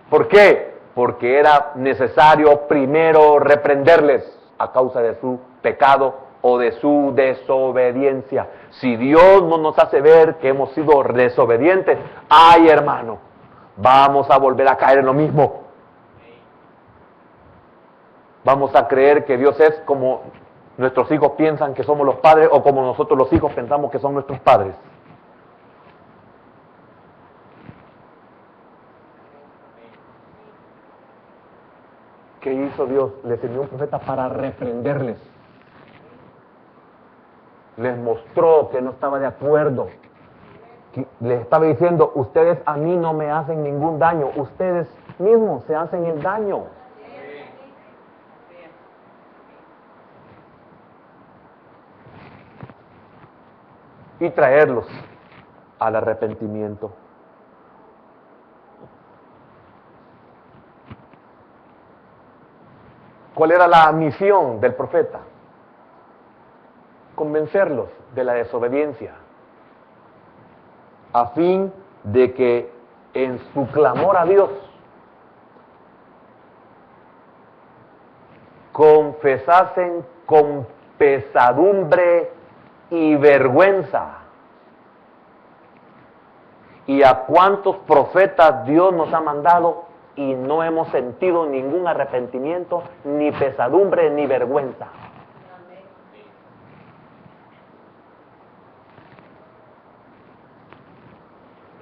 ¿Por qué? Porque era necesario primero reprenderles a causa de su pecado o de su desobediencia. Si Dios no nos hace ver que hemos sido desobedientes, ¡ay, hermano! Vamos a volver a caer en lo mismo. Vamos a creer que Dios es como nuestros hijos piensan que somos los padres o como nosotros los hijos pensamos que son nuestros padres. ¿Qué hizo Dios? Les envió un profeta para reprenderles. Les mostró que no estaba de acuerdo. Les estaba diciendo, ustedes a mí no me hacen ningún daño. Ustedes mismos se hacen el daño. Y traerlos al arrepentimiento. ¿Cuál era la misión del profeta? Convencerlos de la desobediencia, a fin de que en su clamor a Dios confesasen con pesadumbre y vergüenza. ¿Y a cuántos profetas Dios nos ha mandado y no hemos sentido ningún arrepentimiento, ni pesadumbre, ni vergüenza?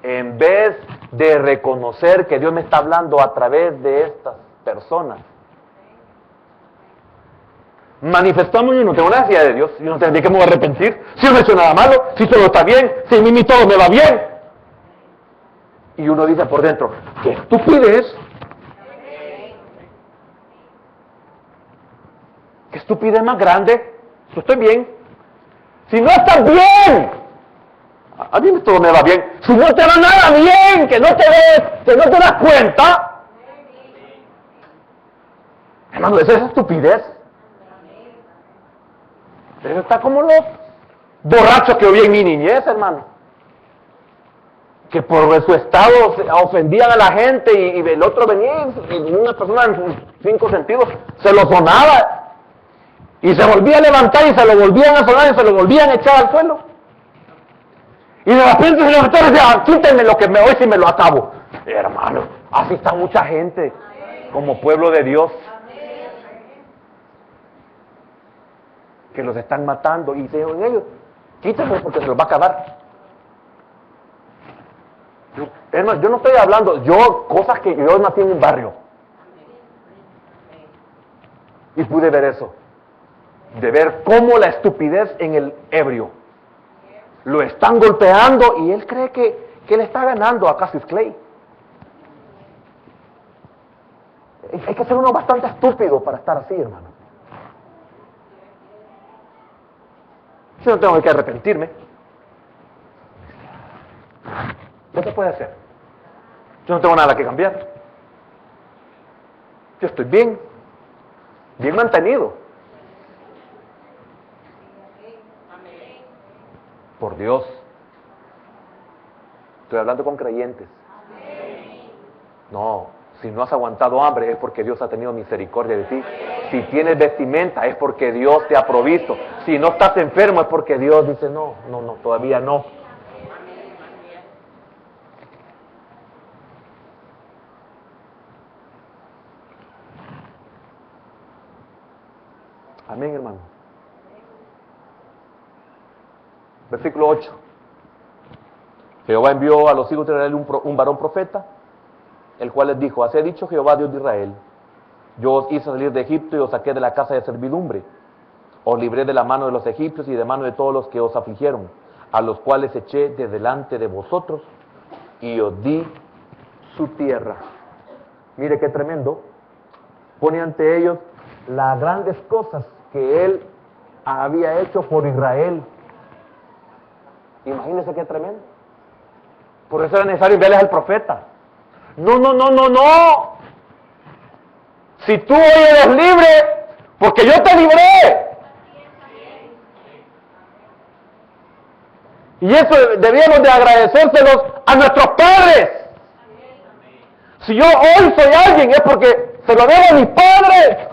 En vez de reconocer que Dios me está hablando a través de estas personas, manifestamos, yo no tengo necesidad de Dios, yo no tengo de qué me voy a arrepentir, si no he hecho nada malo, si todo está bien, si a mí todo me va bien. Y uno dice por dentro, ¡qué estupidez! ¡Qué estupidez más grande! Yo estoy bien. Si no estás bien, a mí todo me va bien. Si no te va nada bien, que no te ves, que no te das cuenta. Hermano, ¿es esa estupidez? Eso está como los borrachos que oí en mi niñez, hermano. Que por su estado ofendían a la gente y el otro venía y una persona en sus 5 sentidos se lo sonaba. Y se volvía a levantar y se lo volvían a sonar y se lo volvían a echar al suelo. Y de repente el doctor decía, quítenme lo que me hoy si me lo acabo. Hermano, así está mucha gente como pueblo de Dios. Que los están matando y dicen ellos, quítenme porque se los va a acabar. Hermano, yo no estoy hablando, cosas que yo nací en un barrio. Y pude ver eso. de ver cómo la estupidez en el ebrio. Lo están golpeando y él cree que le está ganando a Cassius Clay. Hay que ser uno bastante estúpido para estar así, hermano. Yo no tengo que arrepentirme. ¿Qué se puede hacer? Yo no tengo nada que cambiar. Yo estoy bien mantenido. Por Dios. Estoy hablando con creyentes. No, si no has aguantado hambre es porque Dios ha tenido misericordia de ti. Si tienes vestimenta es porque Dios te ha provisto. Si no estás enfermo es porque Dios dice no, todavía no. Amén, hermano. Versículo 8. Jehová envió a los hijos de Israel un varón profeta, el cual les dijo: así ha dicho Jehová Dios de Israel, yo os hice salir de Egipto y os saqué de la casa de servidumbre, os libré de la mano de los egipcios y de mano de todos los que os afligieron, a los cuales eché de delante de vosotros y os di su tierra. Mire qué tremendo. Pone ante ellos las grandes cosas que él había hecho por Israel. Imagínense qué tremendo. Por eso era necesario enviarles al profeta. No. Si tú hoy eres libre, porque yo te libré. Y eso debíamos de agradecérselos a nuestros padres. Si yo hoy soy alguien es porque se lo debo a mis padres.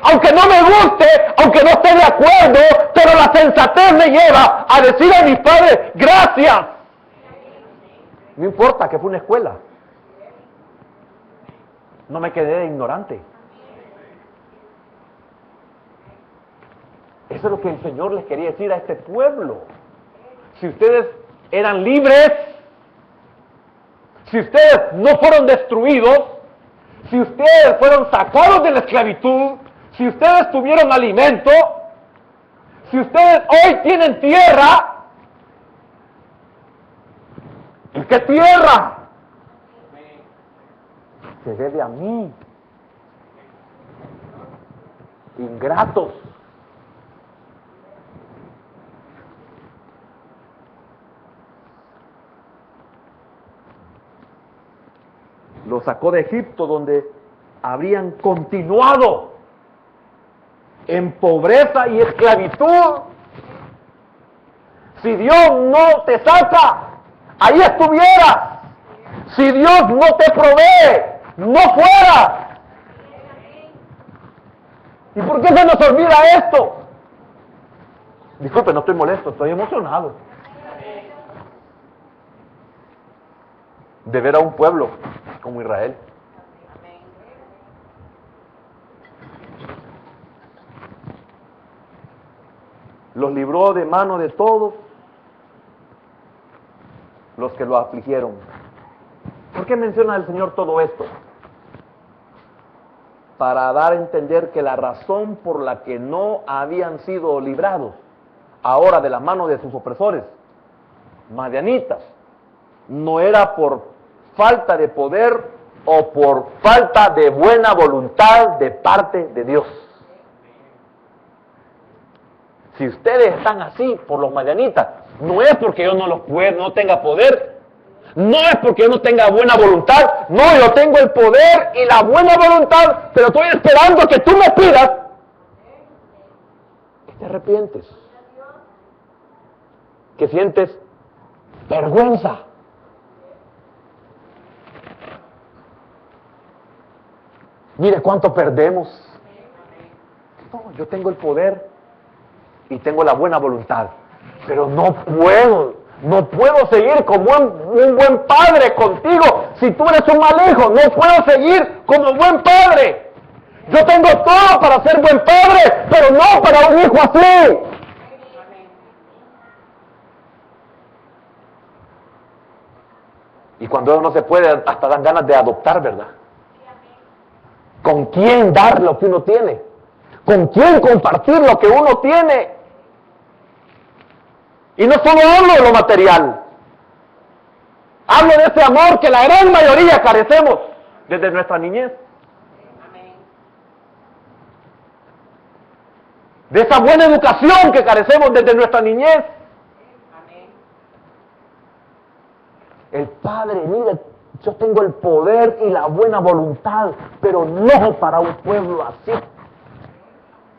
Aunque no me guste, aunque no esté de acuerdo, pero la sensatez me lleva a decir a mis padres, gracias. No importa que fue una escuela. No me quedé ignorante. Eso es lo que el Señor les quería decir a este pueblo. Si ustedes eran libres, si ustedes no fueron destruidos, si ustedes fueron sacados de la esclavitud, si ustedes tuvieron alimento, si ustedes hoy tienen tierra, ¿y qué tierra? Se debe a mí. Ingratos. Lo sacó de Egipto, donde habrían continuado en pobreza y esclavitud. Si Dios no te saca, ahí estuvieras. Si Dios no te provee, no fueras. ¿Y por qué se nos olvida esto? Disculpe, no estoy molesto, estoy emocionado. De ver a un pueblo como Israel. Los libró de mano de todos los que lo afligieron. ¿Por qué menciona el Señor todo esto? Para dar a entender que la razón por la que no habían sido librados ahora de la mano de sus opresores madianitas no era por falta de poder o por falta de buena voluntad de parte de Dios. Si ustedes están así por los madianitas, no es porque yo no tenga poder, no es porque yo no tenga buena voluntad, no, yo tengo el poder y la buena voluntad, pero estoy esperando que tú me pidas que te arrepientes, que sientes vergüenza. Mire cuánto perdemos. No, yo tengo el poder y tengo la buena voluntad, pero no puedo seguir como un buen padre contigo. Si tú eres un mal hijo, no puedo seguir como buen padre. Yo tengo todo para ser buen padre, pero no para un hijo así. Y cuando uno no se puede, hasta dan ganas de adoptar, ¿verdad? ¿Con quién dar lo que uno tiene? con quién compartir lo que uno tiene. Y no solo hablo de lo material, hablo de ese amor que la gran mayoría carecemos desde nuestra niñez. De esa buena educación que carecemos desde nuestra niñez. El Padre, mire, yo tengo el poder y la buena voluntad, pero no para un pueblo así.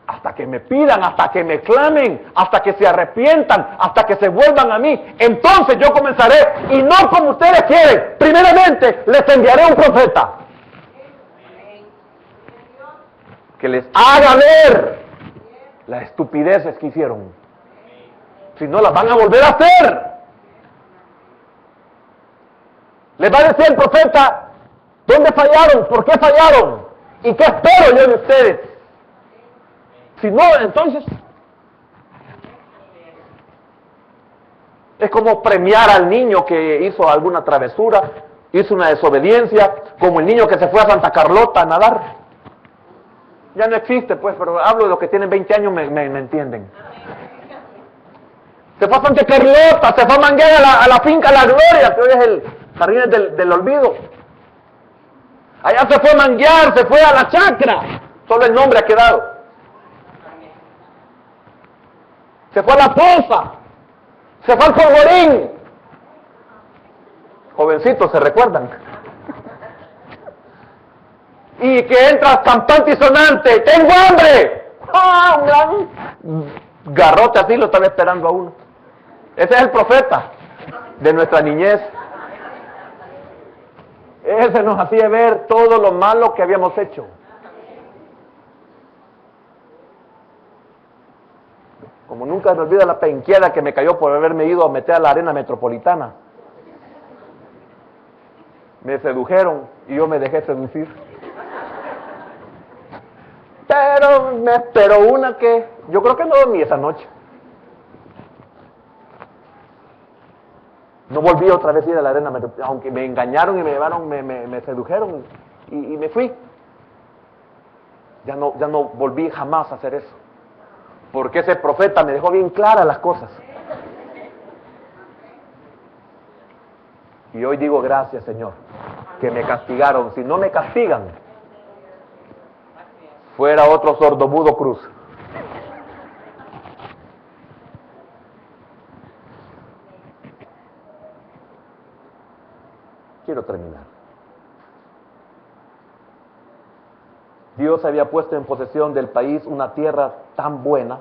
Hasta que me pidan, hasta que me clamen, hasta que se arrepientan, hasta que se vuelvan a mí. Entonces yo comenzaré, y no como ustedes quieren. Primeramente, les enviaré un profeta. Que les haga ver las estupideces que hicieron. Si no, las van a volver a hacer. Les va a decir el profeta, ¿dónde fallaron? ¿Por qué fallaron? ¿Y qué espero yo de ustedes? Si no, entonces es como premiar al niño que hizo alguna travesura, hizo una desobediencia, como el niño que se fue a Santa Carlota a nadar. Ya no existe, pues, pero hablo de los que tienen 20 años, me entienden. Se fue a Santa Carlota, se fue a manguear a la finca La Gloria, que hoy es el Jardines del Olvido. Allá se fue a manguear, se fue a la chacra. Solo el nombre ha quedado. Se fue a la poza. Se fue al polvorín. Jovencitos, ¿se recuerdan? Y que entras campante y sonante. ¡Tengo hambre! ¡Ah! Un gran garrote así lo están esperando a uno. Ese es el profeta de nuestra niñez. Ese nos hacía ver todo lo malo que habíamos hecho. Como nunca me olvida la penqueada que me cayó por haberme ido a meter a la arena metropolitana. Me sedujeron y yo me dejé seducir. Pero me esperó una que yo creo que no dormí esa noche. No volví otra vez a ir a la arena, aunque me engañaron y me llevaron, me sedujeron y me fui. Ya no volví jamás a hacer eso. Porque ese profeta me dejó bien claras las cosas. Y hoy digo gracias, Señor, que me castigaron. Si no me castigan, fuera otro sordomudo Cruz. Quiero terminar. Dios había puesto en posesión del país una tierra tan buena,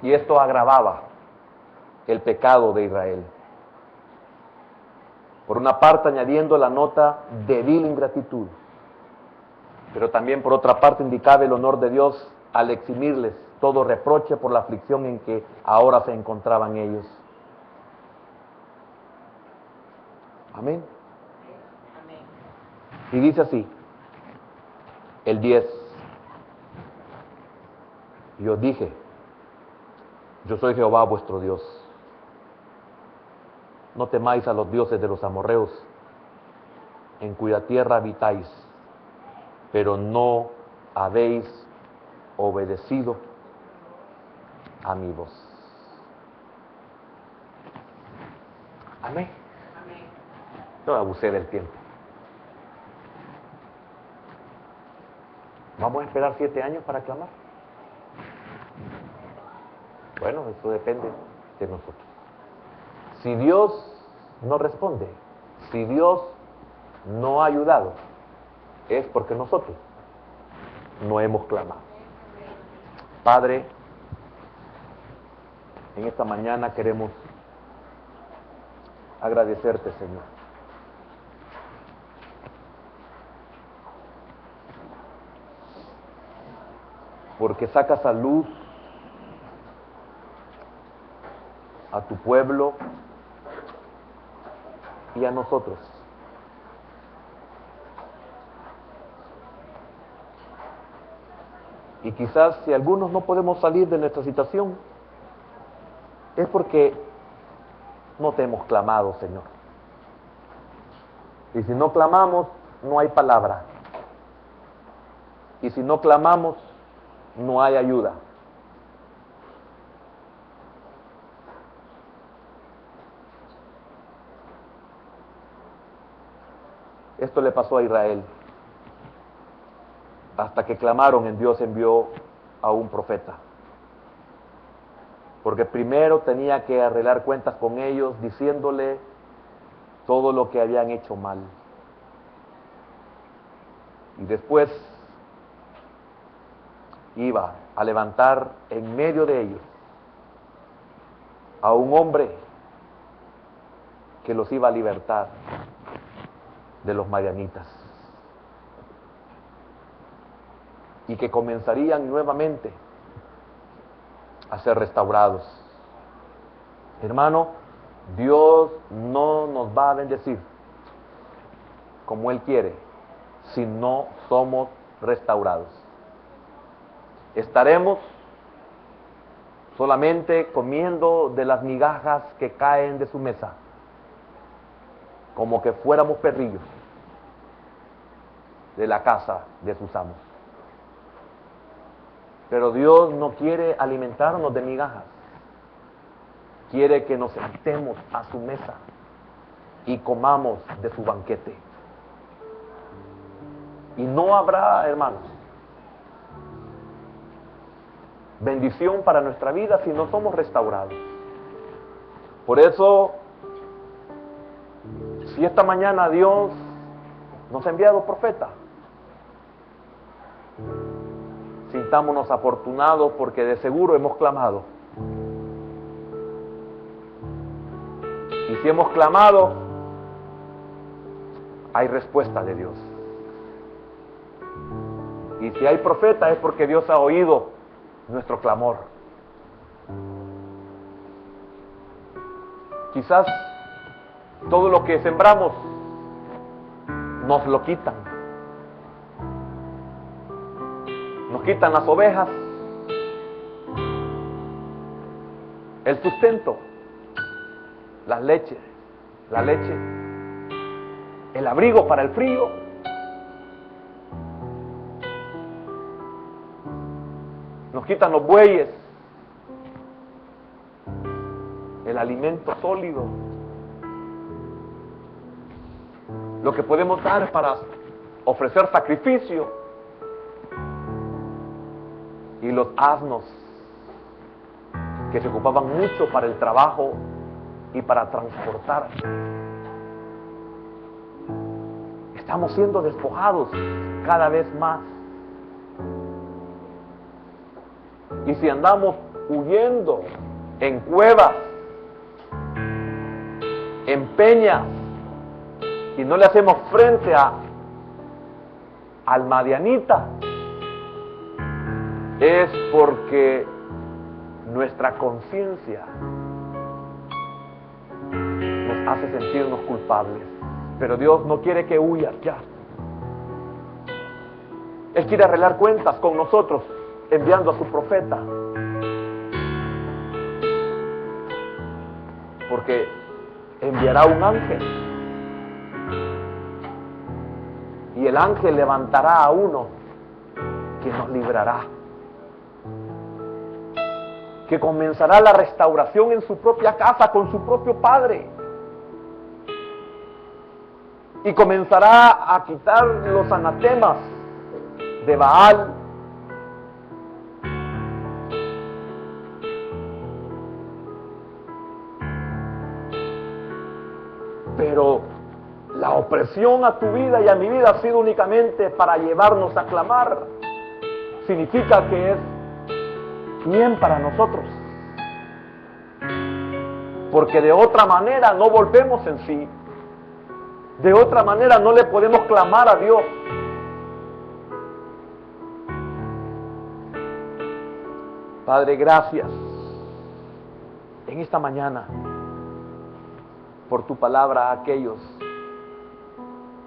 y esto agravaba el pecado de Israel. Por una parte añadiendo la nota de vil ingratitud, pero también por otra parte indicaba el honor de Dios al eximirles todo reproche por la aflicción en que ahora se encontraban ellos. Amén. Y dice así, el 10. Yo dije, yo soy Jehová vuestro Dios. No temáis a los dioses de los amorreos, en cuya tierra habitáis, pero no habéis obedecido a mi voz. Amén. No abusé del tiempo. ¿Vamos a esperar 7 años para clamar? Bueno, eso depende de nosotros. Si Dios no responde, si Dios no ha ayudado, es porque nosotros no hemos clamado. Padre, en esta mañana queremos agradecerte, Señor. Porque sacas a luz a tu pueblo y a nosotros. Y quizás si algunos no podemos salir de nuestra situación, es porque no te hemos clamado, Señor. Y si no clamamos, no hay palabra. Y si no clamamos, no hay ayuda. Esto le pasó a Israel. Hasta que clamaron, en Dios envió a un profeta. Porque primero tenía que arreglar cuentas con ellos, diciéndole todo lo que habían hecho mal. Y después iba a levantar en medio de ellos a un hombre que los iba a libertar de los madianitas y que comenzarían nuevamente a ser restaurados. Hermano, Dios no nos va a bendecir como Él quiere si no somos restaurados. Estaremos solamente comiendo de las migajas que caen de su mesa, como que fuéramos perrillos de la casa de sus amos. Pero Dios no quiere alimentarnos de migajas, quiere que nos sentemos a su mesa y comamos de su banquete. Y no habrá, hermanos, bendición para nuestra vida si no somos restaurados. Por eso, si esta mañana Dios nos ha enviado profeta, sintámonos afortunados porque de seguro hemos clamado. Y si hemos clamado, hay respuesta de Dios. Y si hay profeta es porque Dios ha oído nuestro clamor. Quizás todo lo que sembramos nos lo quitan. Nos quitan las ovejas, el sustento, la leche, el abrigo para el frío. Nos quitan los bueyes, el alimento sólido, lo que podemos dar para ofrecer sacrificio. Y los asnos, que se ocupaban mucho para el trabajo y para transportar. Estamos siendo despojados cada vez más. Y si andamos huyendo en cuevas, en peñas, y no le hacemos frente al madianita, es porque nuestra conciencia nos hace sentirnos culpables. Pero Dios no quiere que huyas ya. Él quiere arreglar cuentas con nosotros, enviando a su profeta. Porque enviará un ángel. Y el ángel levantará a uno que nos librará. Que comenzará la restauración en su propia casa con su propio padre. Y comenzará a quitar los anatemas de Baal. Pero la opresión a tu vida y a mi vida ha sido únicamente para llevarnos a clamar. Significa que es bien para nosotros, porque de otra manera no volvemos en sí, de otra manera no le podemos clamar a Dios. Padre, gracias en esta mañana por tu palabra a aquellos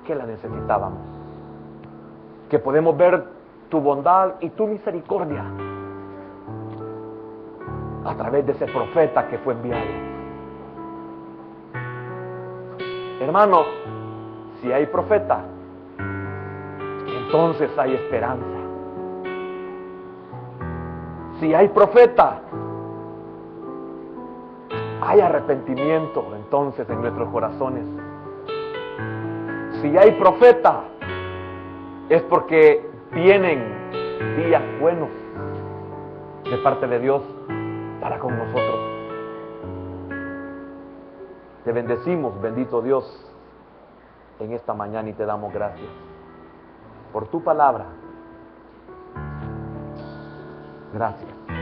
que la necesitábamos, que podemos ver tu bondad y tu misericordia a través de ese profeta que fue enviado. Hermanos, si hay profeta, entonces hay esperanza. Si hay profeta, hay arrepentimiento entonces en nuestros corazones. Si hay profeta, es porque vienen días buenos de parte de Dios para con nosotros. Te bendecimos, bendito Dios, en esta mañana y te damos gracias por tu palabra. Gracias.